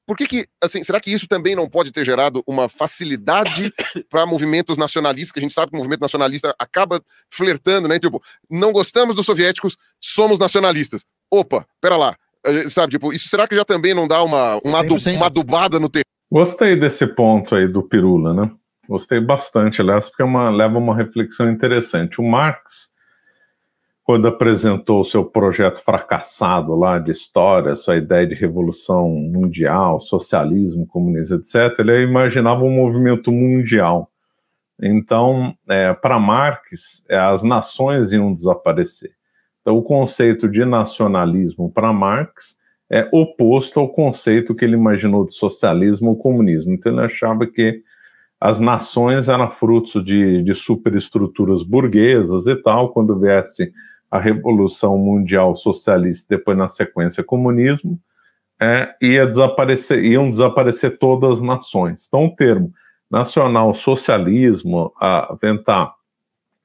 Por que, assim, será que isso também não pode ter gerado uma facilidade para movimentos nacionalistas, que a gente sabe que o movimento nacionalista acaba flertando, né? Tipo, não gostamos dos soviéticos, somos nacionalistas. Opa, pera lá. Sabe, tipo, isso será que já também não dá uma adubada no tempo? Gostei desse ponto aí do Pirula, né? Gostei bastante, aliás, porque leva uma reflexão interessante. O Marx quando apresentou o seu projeto fracassado lá de história, sua ideia de revolução mundial, socialismo, comunismo, etc., ele imaginava um movimento mundial. Então, para Marx, as nações iam desaparecer. Então, o conceito de nacionalismo para Marx é oposto ao conceito que ele imaginou de socialismo ou comunismo. Então, ele achava que as nações eram frutos de superestruturas burguesas e tal. Quando viesse a Revolução Mundial Socialista, depois na sequência comunismo, iam desaparecer todas as nações. Então, o termo nacional-socialismo, a tentar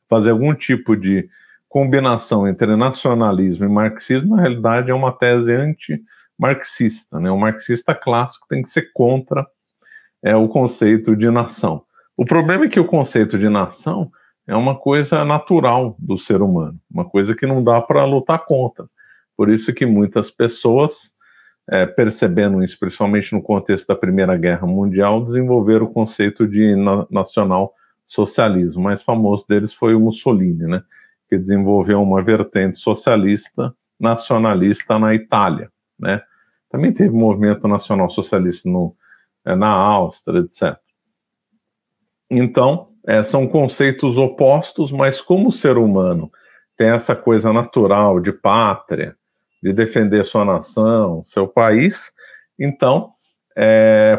fazer algum tipo de combinação entre nacionalismo e marxismo, na realidade é uma tese anti-marxista, né? O marxista clássico tem que ser contra o conceito de nação. O problema é que o conceito de nação é uma coisa natural do ser humano, uma coisa que não dá para lutar contra. Por isso que muitas pessoas, percebendo isso, principalmente no contexto da Primeira Guerra Mundial, desenvolveram o conceito de nacional-socialismo. O mais famoso deles foi o Mussolini, né, que desenvolveu uma vertente socialista, nacionalista na Itália, né. Também teve movimento nacional-socialista na Áustria, etc. Então, são conceitos opostos, mas como o ser humano tem essa coisa natural de pátria, de defender sua nação, seu país, então,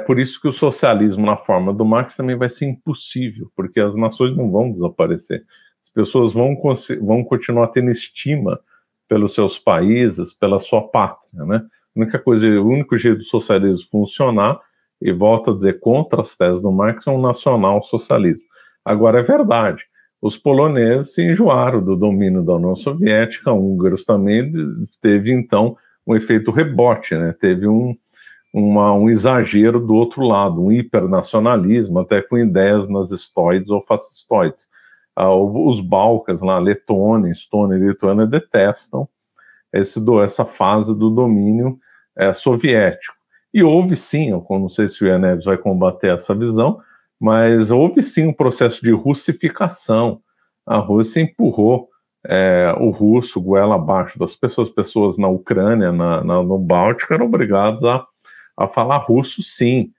por isso que o socialismo na forma do Marx também vai ser impossível, porque as nações não vão desaparecer. As pessoas vão continuar tendo estima pelos seus países, pela sua pátria, né? O único jeito do socialismo funcionar, e volto a dizer, contra as teses do Marx, é um nacional-socialismo. Agora, é verdade, os poloneses se enjoaram do domínio da União Soviética, húngaros também, teve então um efeito rebote, né? Teve um exagero do outro lado, um hipernacionalismo, até com ideias nazistoides ou fascistoides. Os Balcãs, lá, Letônia, Estônia e Lituânia, detestam essa fase do domínio soviético. E houve sim, eu não sei se o Ian Neves vai combater essa visão, mas houve sim um processo de russificação. A Rússia empurrou o russo goela abaixo das pessoas na Ucrânia, no Báltico, eram obrigados a falar russo, sim.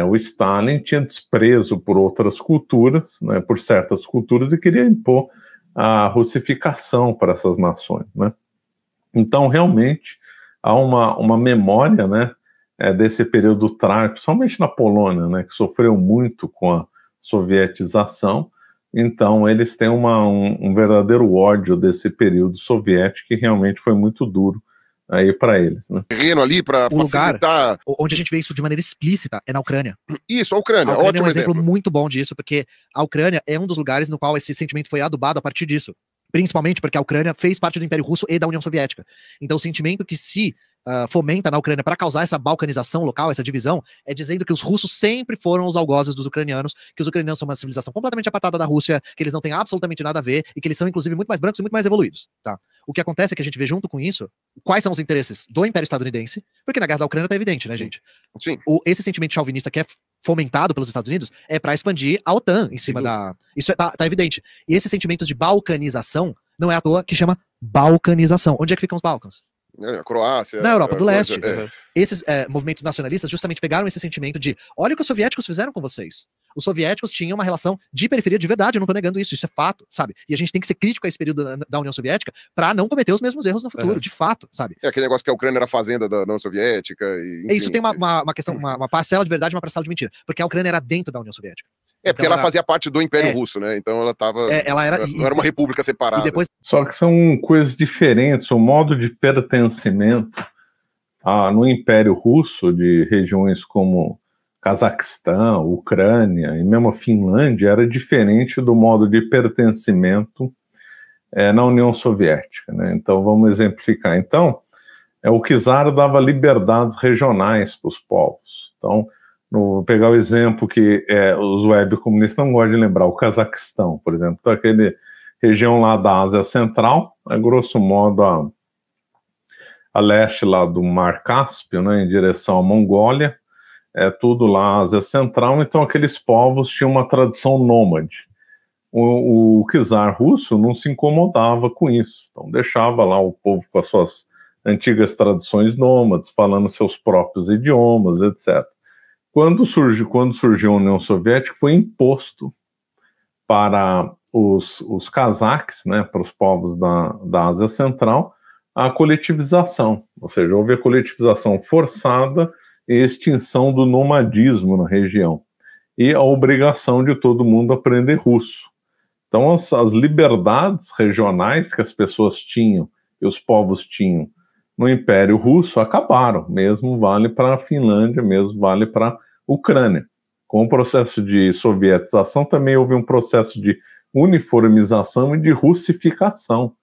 O Stalin tinha desprezo por outras culturas, né, por certas culturas, e queria impor a russificação para essas nações, né? Então, realmente, há uma memória, né, desse período trágico, principalmente na Polônia, né, que sofreu muito com a sovietização. Então, eles têm um verdadeiro ódio desse período soviético, que realmente foi muito duro aí para eles, né? Terreno ali para facilitar. Lugar onde a gente vê isso de maneira explícita é na Ucrânia. Isso, a Ucrânia, ótimo é um exemplo muito bom disso, porque a Ucrânia é um dos lugares no qual esse sentimento foi adubado a partir disso. Principalmente porque a Ucrânia fez parte do Império Russo e da União Soviética. Então, o sentimento que se fomenta na Ucrânia para causar essa balcanização local, essa divisão, é dizendo que os russos sempre foram os algozes dos ucranianos, que os ucranianos são uma civilização completamente apartada da Rússia, que eles não têm absolutamente nada a ver e que eles são, inclusive, muito mais brancos e muito mais evoluídos. Tá? O que acontece é que a gente vê junto com isso quais são os interesses do Império Estadunidense, porque na Guerra da Ucrânia tá evidente, né, gente? Sim. Esse sentimento chauvinista que é fomentado pelos Estados Unidos é para expandir a OTAN em cima da... Isso tá evidente. E esses sentimentos de balcanização não é à toa que chama balcanização. Onde é que ficam os Balcãs? A Croácia. Na Europa do Leste. Esses movimentos nacionalistas justamente pegaram esse sentimento de olha o que os soviéticos fizeram com vocês. Os soviéticos tinham uma relação de periferia de verdade, eu não tô negando isso é fato, sabe? E a gente tem que ser crítico a esse período da União Soviética para não cometer os mesmos erros no futuro, de fato, sabe? Aquele negócio que a Ucrânia era fazenda da União Soviética. Enfim, isso tem uma questão, uma parcela de verdade e uma parcela de mentira, porque a Ucrânia era dentro da União Soviética. Porque ela fazia parte do Império Russo, né? Então ela tava. Ela era uma república separada. E depois... Só que são coisas diferentes. O modo de pertencimento no Império Russo, de regiões como Cazaquistão, Ucrânia e mesmo a Finlândia, era diferente do modo de pertencimento na União Soviética, né? Então vamos exemplificar. Então, o czar dava liberdades regionais para os povos. Então, vou pegar o exemplo que os web comunistas não gostam de lembrar, o Cazaquistão, por exemplo. Então, aquela região lá da Ásia Central, grosso modo a leste lá do Mar Cáspio, né, em direção à Mongólia, tudo lá Ásia Central. Então, aqueles povos tinham uma tradição nômade. o czar russo não se incomodava com isso. Então deixava lá o povo com as suas antigas tradições nômades, falando seus próprios idiomas, etc. Quando surgiu a União Soviética, foi imposto para os cazaques, né, para os povos da Ásia Central, a coletivização, ou seja, houve a coletivização forçada e extinção do nomadismo na região, e a obrigação de todo mundo aprender russo. Então, as liberdades regionais que as pessoas tinham, que os povos tinham no Império Russo, acabaram. Mesmo vale para a Finlândia, mesmo vale para a Ucrânia. Com o processo de sovietização, também houve um processo de uniformização e de russificação.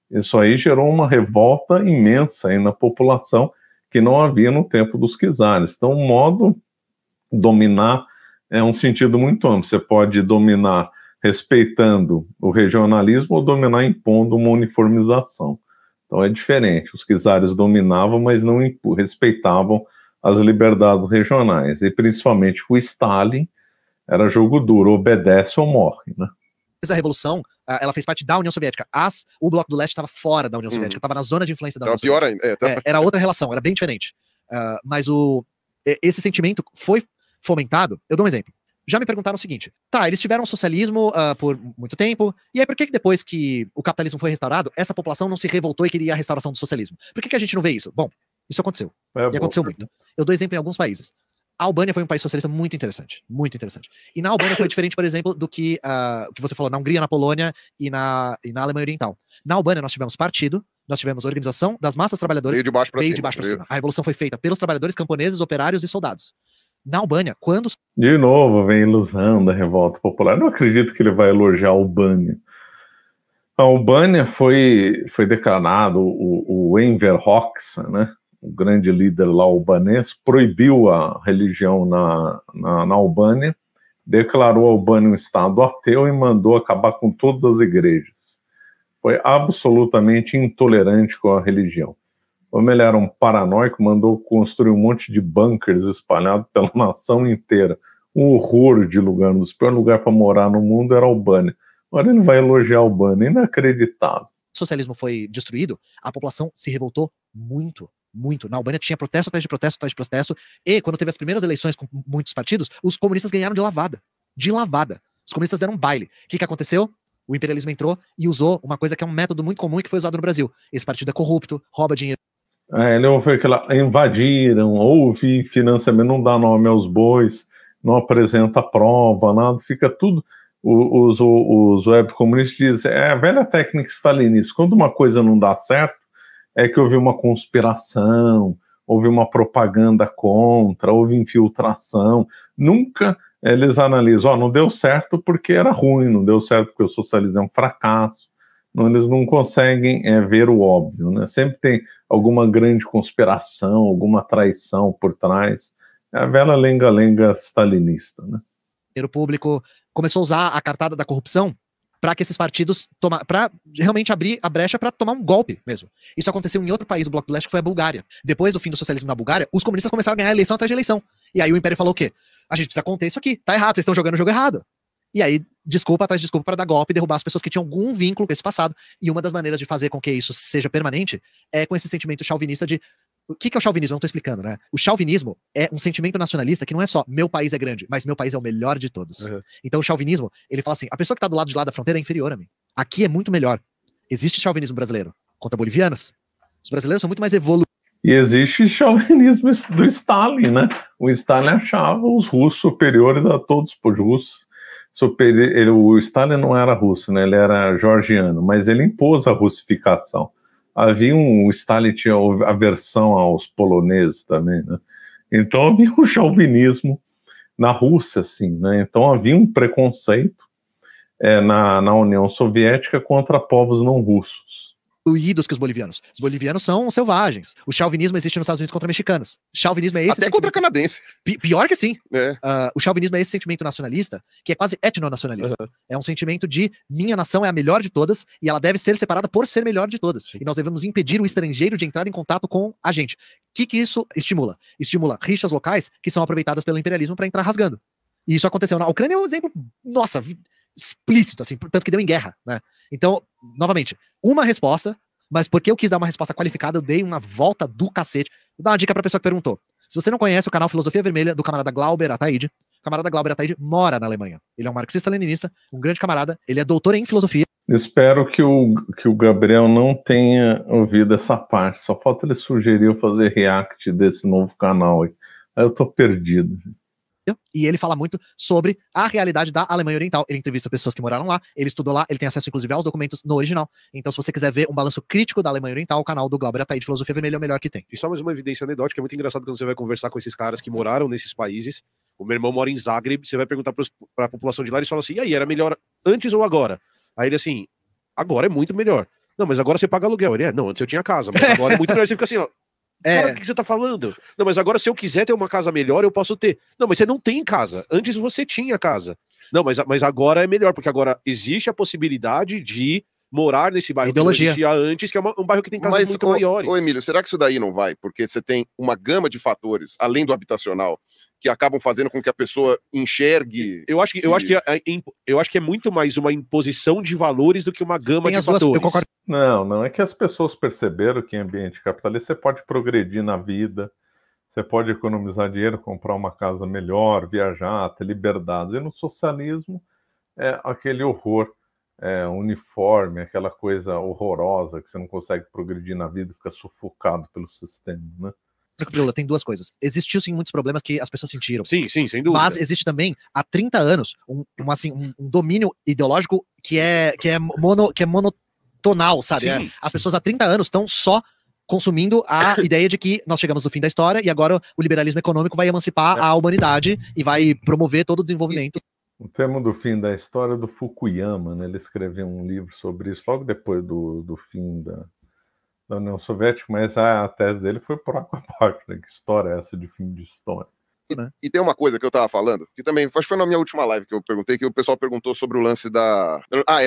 Isso aí gerou uma revolta imensa aí na população que não havia no tempo dos czares. Então, o modo dominar é um sentido muito amplo. Você pode dominar respeitando o regionalismo ou dominar impondo uma uniformização. Então é diferente. Os czares dominavam, mas não respeitavam as liberdades regionais. E principalmente o Stalin era jogo duro, obedece ou morre, né? A Revolução, ela fez parte da União Soviética. O Bloco do Leste estava fora da União Soviética, estava na zona de influência da União Soviética. Pior ainda. Era outra relação, era bem diferente. Mas esse sentimento foi fomentado. Eu dou um exemplo. Já me perguntaram o seguinte: tá, eles tiveram socialismo por muito tempo, e aí por que depois que o capitalismo foi restaurado, essa população não se revoltou e queria a restauração do socialismo? Por que a gente não vê isso? Bom, isso aconteceu. E aconteceu muito. Eu dou exemplo em alguns países. A Albânia foi um país socialista muito interessante. Muito interessante. E na Albânia foi diferente, por exemplo, do que você falou na Hungria, na Polônia e na Alemanha Oriental. Na Albânia nós tivemos partido, nós tivemos organização das massas trabalhadoras. Veio de baixo para cima. A revolução foi feita pelos trabalhadores, camponeses, operários e soldados. Na Albânia, quando... De novo, vem a ilusão da revolta popular. Eu não acredito que ele vai elogiar a Albânia. A Albânia foi declarado, o Enver Hoxha, né, o grande líder lá albanês, proibiu a religião na Albânia, declarou a Albânia um estado ateu e mandou acabar com todas as igrejas. Foi absolutamente intolerante com a religião. Como ele era um paranoico, mandou construir um monte de bunkers espalhados pela nação inteira. Um horror de lugar. Um dos piores lugares para morar no mundo era a Albânia. Agora ele vai elogiar a Albânia. Inacreditável. O socialismo foi destruído, a população se revoltou muito. Muito. Na Albânia tinha protesto atrás de protesto atrás de protesto. E quando teve as primeiras eleições com muitos partidos, os comunistas ganharam de lavada. De lavada. Os comunistas deram um baile. O que aconteceu? O imperialismo entrou e usou uma coisa que é um método muito comum e que foi usado no Brasil. Esse partido é corrupto, rouba dinheiro. Ele foi aquela, invadiram, houve financiamento, não dá nome aos bois, não apresenta prova, nada, fica tudo. Os webcomunistas dizem, é a velha técnica stalinista, quando uma coisa não dá certo, é que houve uma conspiração, houve uma propaganda contra, houve infiltração. Nunca eles analisam, não deu certo porque era ruim, não deu certo porque o socialismo é um fracasso. Não, eles não conseguem ver o óbvio, né? Sempre tem alguma grande conspiração, alguma traição por trás. É a velha lenga-lenga stalinista, né? O público começou a usar a cartada da corrupção para que esses partidos para realmente abrir a brecha para tomar um golpe mesmo. Isso aconteceu em outro país do Bloco do Leste, que foi a Bulgária. Depois do fim do socialismo na Bulgária, os comunistas começaram a ganhar eleição atrás de eleição. E aí o Império falou o quê? A gente precisa conter isso aqui. Tá errado, vocês estão jogando o jogo errado. E aí, desculpa atrás de desculpa para dar golpe e derrubar as pessoas que tinham algum vínculo com esse passado. E uma das maneiras de fazer com que isso seja permanente é com esse sentimento chauvinista de... O que é o chauvinismo? Eu não tô explicando, né? O chauvinismo é um sentimento nacionalista que não é só meu país é grande, mas meu país é o melhor de todos. Uhum. Então o chauvinismo, ele fala assim, a pessoa que tá do lado de lá da fronteira é inferior a mim. Aqui é muito melhor. Existe chauvinismo brasileiro contra bolivianos. Os brasileiros são muito mais evoluídos. E existe chauvinismo do Stalin, né? O Stalin achava os russos superiores a todos os russos. O Stalin não era russo, né? Ele era georgiano, mas ele impôs a russificação. O Stalin tinha aversão aos poloneses também, né? Então havia um chauvinismo na Rússia, assim, né? Então havia um preconceito na União Soviética contra povos não russos. Que os bolivianos. Os bolivianos são selvagens. O chauvinismo existe nos Estados Unidos contra mexicanos. O chauvinismo é esse... Até contra canadense. Pior que sim. O chauvinismo é esse sentimento nacionalista, que é quase etnonacionalista. Uhum. É um sentimento de minha nação é a melhor de todas e ela deve ser separada por ser melhor de todas. Sim. E nós devemos impedir o estrangeiro de entrar em contato com a gente. O que isso estimula? Estimula rixas locais que são aproveitadas pelo imperialismo para entrar rasgando. E isso aconteceu na Ucrânia, é um exemplo, nossa, explícito, assim, tanto que deu em guerra, né? Então, novamente, uma resposta, mas porque eu quis dar uma resposta qualificada, eu dei uma volta do cacete. Vou dar uma dica pra pessoa que perguntou. Se você não conhece o canal Filosofia Vermelha, do camarada Glauber Ataíde, o camarada Glauber Ataíde mora na Alemanha. Ele é um marxista-leninista, um grande camarada, ele é doutor em filosofia. Espero que o Gabriel não tenha ouvido essa parte. Só falta ele sugerir eu fazer react desse novo canal aí. Aí eu tô perdido. E ele fala muito sobre a realidade da Alemanha Oriental. Ele entrevista pessoas que moraram lá, ele estudou lá, ele tem acesso inclusive aos documentos no original. Então, se você quiser ver um balanço crítico da Alemanha Oriental, o canal do Glauber Ataíde Filosofia Vermelha é o melhor que tem. E só mais uma evidência anedótica, é muito engraçado quando você vai conversar com esses caras que moraram nesses países. O meu irmão mora em Zagreb, você vai perguntar pra população de lá, eles falam assim, e aí, era melhor antes ou agora? Aí ele assim, agora é muito melhor. Não, mas agora você paga aluguel. Ele não, antes eu tinha casa, mas agora é muito melhor. Você fica assim, ó, cara, o que você tá falando? Não, mas agora se eu quiser ter uma casa melhor, eu posso ter. Não, mas você não tem casa. Antes você tinha casa. Não, mas agora é melhor, porque agora existe a possibilidade de morar nesse bairro que não existia antes, que é um bairro que tem casas muito maiores. Ô Emílio, será que isso daí não vai? Porque você tem uma gama de fatores, além do habitacional, que acabam fazendo com que a pessoa enxergue... Eu acho que é muito mais uma imposição de valores do que uma gama de fatores. Não, é que as pessoas perceberam que em ambiente capitalista você pode progredir na vida, você pode economizar dinheiro, comprar uma casa melhor, viajar, ter liberdades. E no socialismo é aquele horror uniforme, aquela coisa horrorosa que você não consegue progredir na vida, fica sufocado pelo sistema, né? Tem duas coisas. Existiu sim muitos problemas que as pessoas sentiram. Sim, sem dúvida. Mas existe também, há 30 anos, um domínio ideológico que é monotonal, sabe? As pessoas há 30 anos estão só consumindo a ideia de que nós chegamos no fim da história e agora o liberalismo econômico vai emancipar a humanidade e vai promover todo o desenvolvimento. O termo do fim da história é do Fukuyama, né? Ele escreveu um livro sobre isso logo depois do fim da União Soviética, mas a tese dele foi por água abaixo, né? Que história é essa de fim de história? E tem uma coisa que eu tava falando, que também, acho que foi na minha última live que eu perguntei, que o pessoal perguntou sobre o lance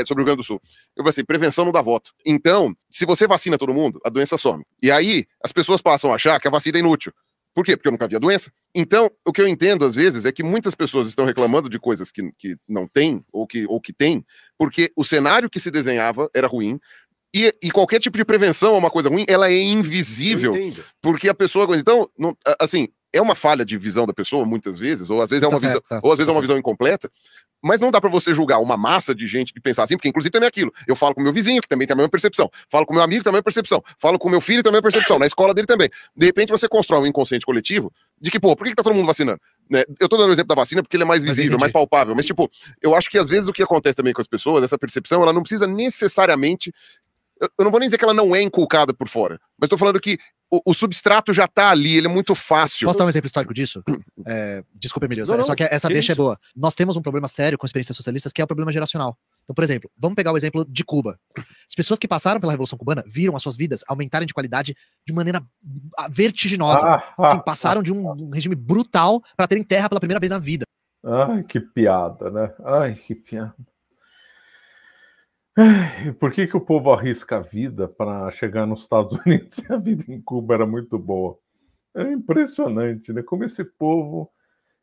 sobre o Rio Grande do Sul. Eu falei assim, prevenção não dá voto. Então, se você vacina todo mundo, a doença some. E aí, as pessoas passam a achar que a vacina é inútil. Por quê? Porque eu nunca vi a doença. Então, o que eu entendo, às vezes, é que muitas pessoas estão reclamando de coisas que não tem, ou que tem, porque o cenário que se desenhava era ruim, e qualquer tipo de prevenção a uma coisa ruim, ela é invisível. Porque a pessoa... Então, não, assim, é uma falha de visão da pessoa, muitas vezes, ou às vezes é uma visão, ou às vezes é uma visão incompleta, mas não dá pra você julgar uma massa de gente que pensar assim, porque inclusive também é aquilo. Eu falo com meu vizinho, que também tem a mesma percepção. Falo com meu amigo, que tem a mesma percepção. Falo com meu filho, que tem a mesma percepção. Na escola dele também. De repente você constrói um inconsciente coletivo de que, pô, por que tá todo mundo vacinando? Né? Eu tô dando o exemplo da vacina porque ele é mais visível, mais palpável. Mas, tipo, eu acho que às vezes o que acontece também com as pessoas, essa percepção, ela não precisa necessariamente... Eu não vou nem dizer que ela não é inculcada por fora, mas tô falando que o substrato já tá ali, ele é muito fácil. Posso dar um exemplo histórico disso? Desculpa, Emílio, só que essa deixa é boa. Nós temos um problema sério com experiências socialistas, que é o problema geracional. Então, por exemplo, vamos pegar o exemplo de Cuba. As pessoas que passaram pela Revolução Cubana viram as suas vidas aumentarem de qualidade de maneira vertiginosa. Assim, passaram de um regime brutal para terem terra pela primeira vez na vida. Ai, que piada, né? Ai, que piada. Por que o povo arrisca a vida para chegar nos Estados Unidos se a vida em Cuba era muito boa? É impressionante, né? Como esse povo,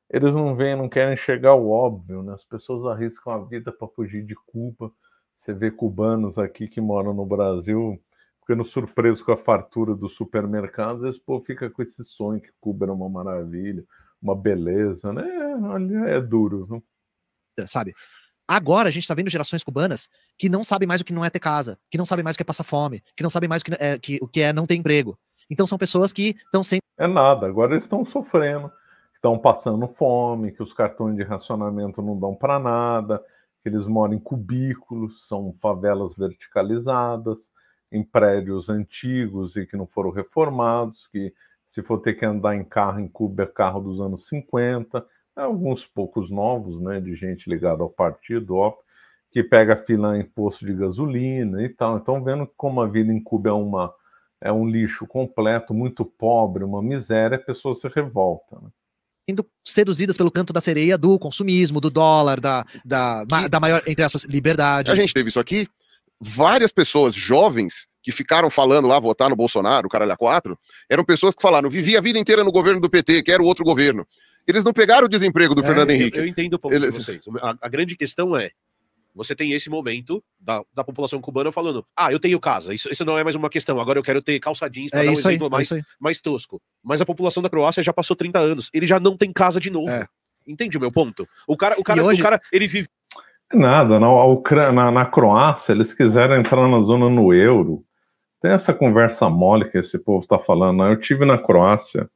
eles não querem chegar ao óbvio, né? As pessoas arriscam a vida para fugir de Cuba. Você vê cubanos aqui que moram no Brasil ficando surpresos com a fartura dos supermercados, esse povo fica com esse sonho que Cuba era uma maravilha, uma beleza, né? Olha, é duro, viu? Sabe? Agora a gente tá vendo gerações cubanas que não sabem mais o que não é ter casa, que não sabem mais o que é passar fome, que não sabem mais o que é não ter emprego. Então são pessoas que estão sempre... É nada, agora eles estão sofrendo, estão passando fome, que os cartões de racionamento não dão para nada, que eles moram em cubículos, são favelas verticalizadas, em prédios antigos e que não foram reformados, que se for ter que andar em carro em Cuba é carro dos anos 50... alguns poucos novos, né, de gente ligada ao partido, ó, que pega fila em posto de gasolina e tal. Então, vendo como a vida em Cuba é um lixo completo, muito pobre, uma miséria, a pessoa se revolta, né? Sendo seduzidas pelo canto da sereia do consumismo, do dólar, da maior, entre aspas, liberdade. A gente teve isso aqui, várias pessoas jovens que ficaram falando lá, votar no Bolsonaro, o caralho a 4, eram pessoas que falaram, vivi a vida inteira no governo do PT, quero outro governo. Eles não pegaram o desemprego do Fernando Henrique. Eu entendo o ponto de vocês. A grande questão é, você tem esse momento da população cubana falando, eu tenho casa, isso não é mais uma questão, agora eu quero ter calça jeans pra dar um exemplo mais tosco. Mas a população da Croácia já passou 30 anos, ele já não tem casa de novo. Entende o meu ponto? O cara, ele vive... Nada, na Croácia eles quiseram entrar na zona no euro. Tem essa conversa mole que esse povo tá falando. Eu tive na Croácia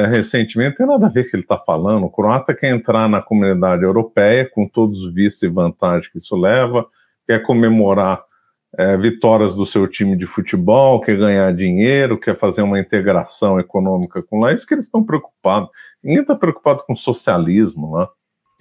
recentemente, não tem nada a ver com o que ele tá falando. O croata quer entrar na comunidade europeia com todos os vícios e vantagens que isso leva, quer comemorar vitórias do seu time de futebol, quer ganhar dinheiro, quer fazer uma integração econômica com lá. É isso que eles estão preocupados. Ninguém está preocupado com socialismo lá.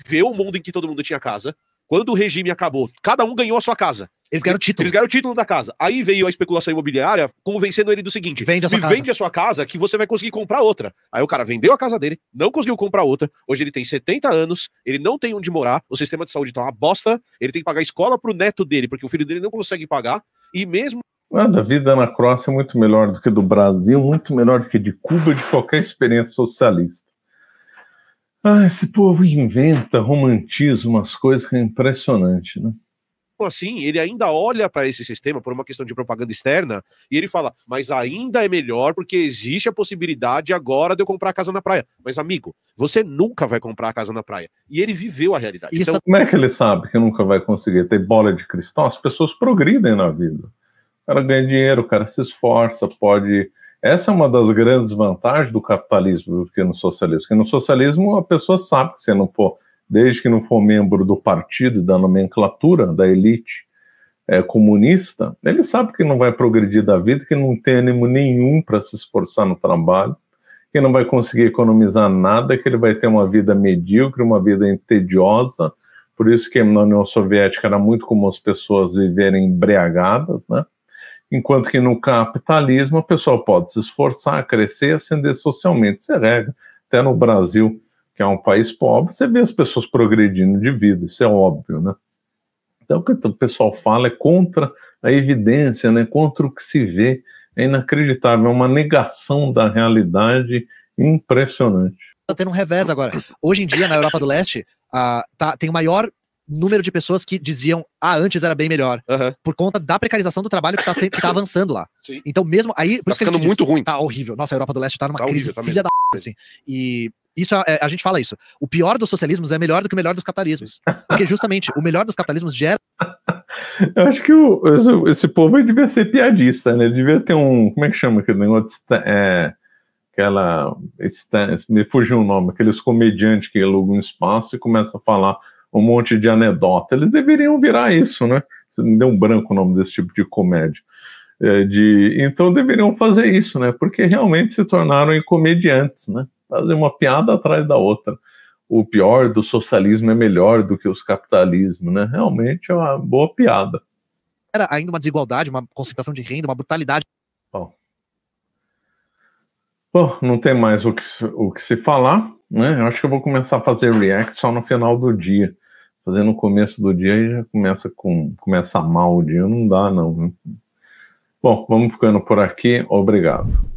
Ver o mundo em que todo mundo tinha casa. Quando o regime acabou, cada um ganhou a sua casa. Eles ganharam o título. Eles ganharam o título da casa. Aí veio a especulação imobiliária convencendo ele do seguinte: vende a sua casa que você vai conseguir comprar outra. Aí o cara vendeu a casa dele, não conseguiu comprar outra. Hoje ele tem 70 anos, ele não tem onde morar, o sistema de saúde tá uma bosta, ele tem que pagar escola pro neto dele, porque o filho dele não consegue pagar, e mesmo... A vida na Croácia é muito melhor do que do Brasil, muito melhor do que de Cuba, de qualquer experiência socialista. Esse povo inventa, romantiza umas coisas que é impressionante, né? Assim, ele ainda olha para esse sistema por uma questão de propaganda externa e ele fala, mas ainda é melhor porque existe a possibilidade agora de eu comprar a casa na praia. Mas, amigo, você nunca vai comprar a casa na praia. E ele viveu a realidade. Então, como é que ele sabe que nunca vai conseguir ter bola de cristal? As pessoas progridem na vida. O cara ganha dinheiro, o cara se esforça, pode... Essa é uma das grandes vantagens do capitalismo do que no socialismo. Porque no socialismo a pessoa sabe que se não for... desde que não for membro do partido, da nomenclatura, da elite comunista, ele sabe que não vai progredir da vida, que não tem ânimo nenhum para se esforçar no trabalho, que não vai conseguir economizar nada, que ele vai ter uma vida medíocre, uma vida tediosa. Por isso que na União Soviética era muito comum as pessoas viverem embriagadas, né? Enquanto que no capitalismo a pessoa pode se esforçar, crescer, ascender socialmente. Isso é regra. Até no Brasil, que é um país pobre, você vê as pessoas progredindo de vida, isso é óbvio, né? Então o que o pessoal fala é contra a evidência, né? Contra o que se vê, é inacreditável, é uma negação da realidade impressionante. Tá tendo um revés agora. Hoje em dia, na Europa do Leste, tem o maior número de pessoas que diziam, antes era bem melhor, por conta da precarização do trabalho que tá avançando lá. Sim. Então mesmo, aí... Por tá ficando muito ruim. Tá horrível. Nossa, a Europa do Leste tá numa crise filha da assim. E... Isso a gente fala isso. O pior dos socialismos é melhor do que o melhor dos capitalismos. Porque justamente o melhor dos capitalismos gera... Eu acho que esse povo aí devia ser piadista, né? Devia ter um... Como é que chama aquele negócio? Me fugiu o nome. Aqueles comediantes que alugam um espaço e começam a falar um monte de anedota. Eles deveriam virar isso, né? Você me deu um branco o nome desse tipo de comédia. Então deveriam fazer isso, né? Porque realmente se tornaram comediantes, né? Fazer uma piada atrás da outra. O pior do socialismo é melhor do que os capitalismos, né? Realmente é uma boa piada. Era ainda uma desigualdade, uma concentração de renda, uma brutalidade. Bom, não tem mais o que se falar, né? Eu acho que eu vou começar a fazer react só no final do dia. Fazer no começo do dia e já começa mal o dia, não dá não. Bom, vamos ficando por aqui. Obrigado.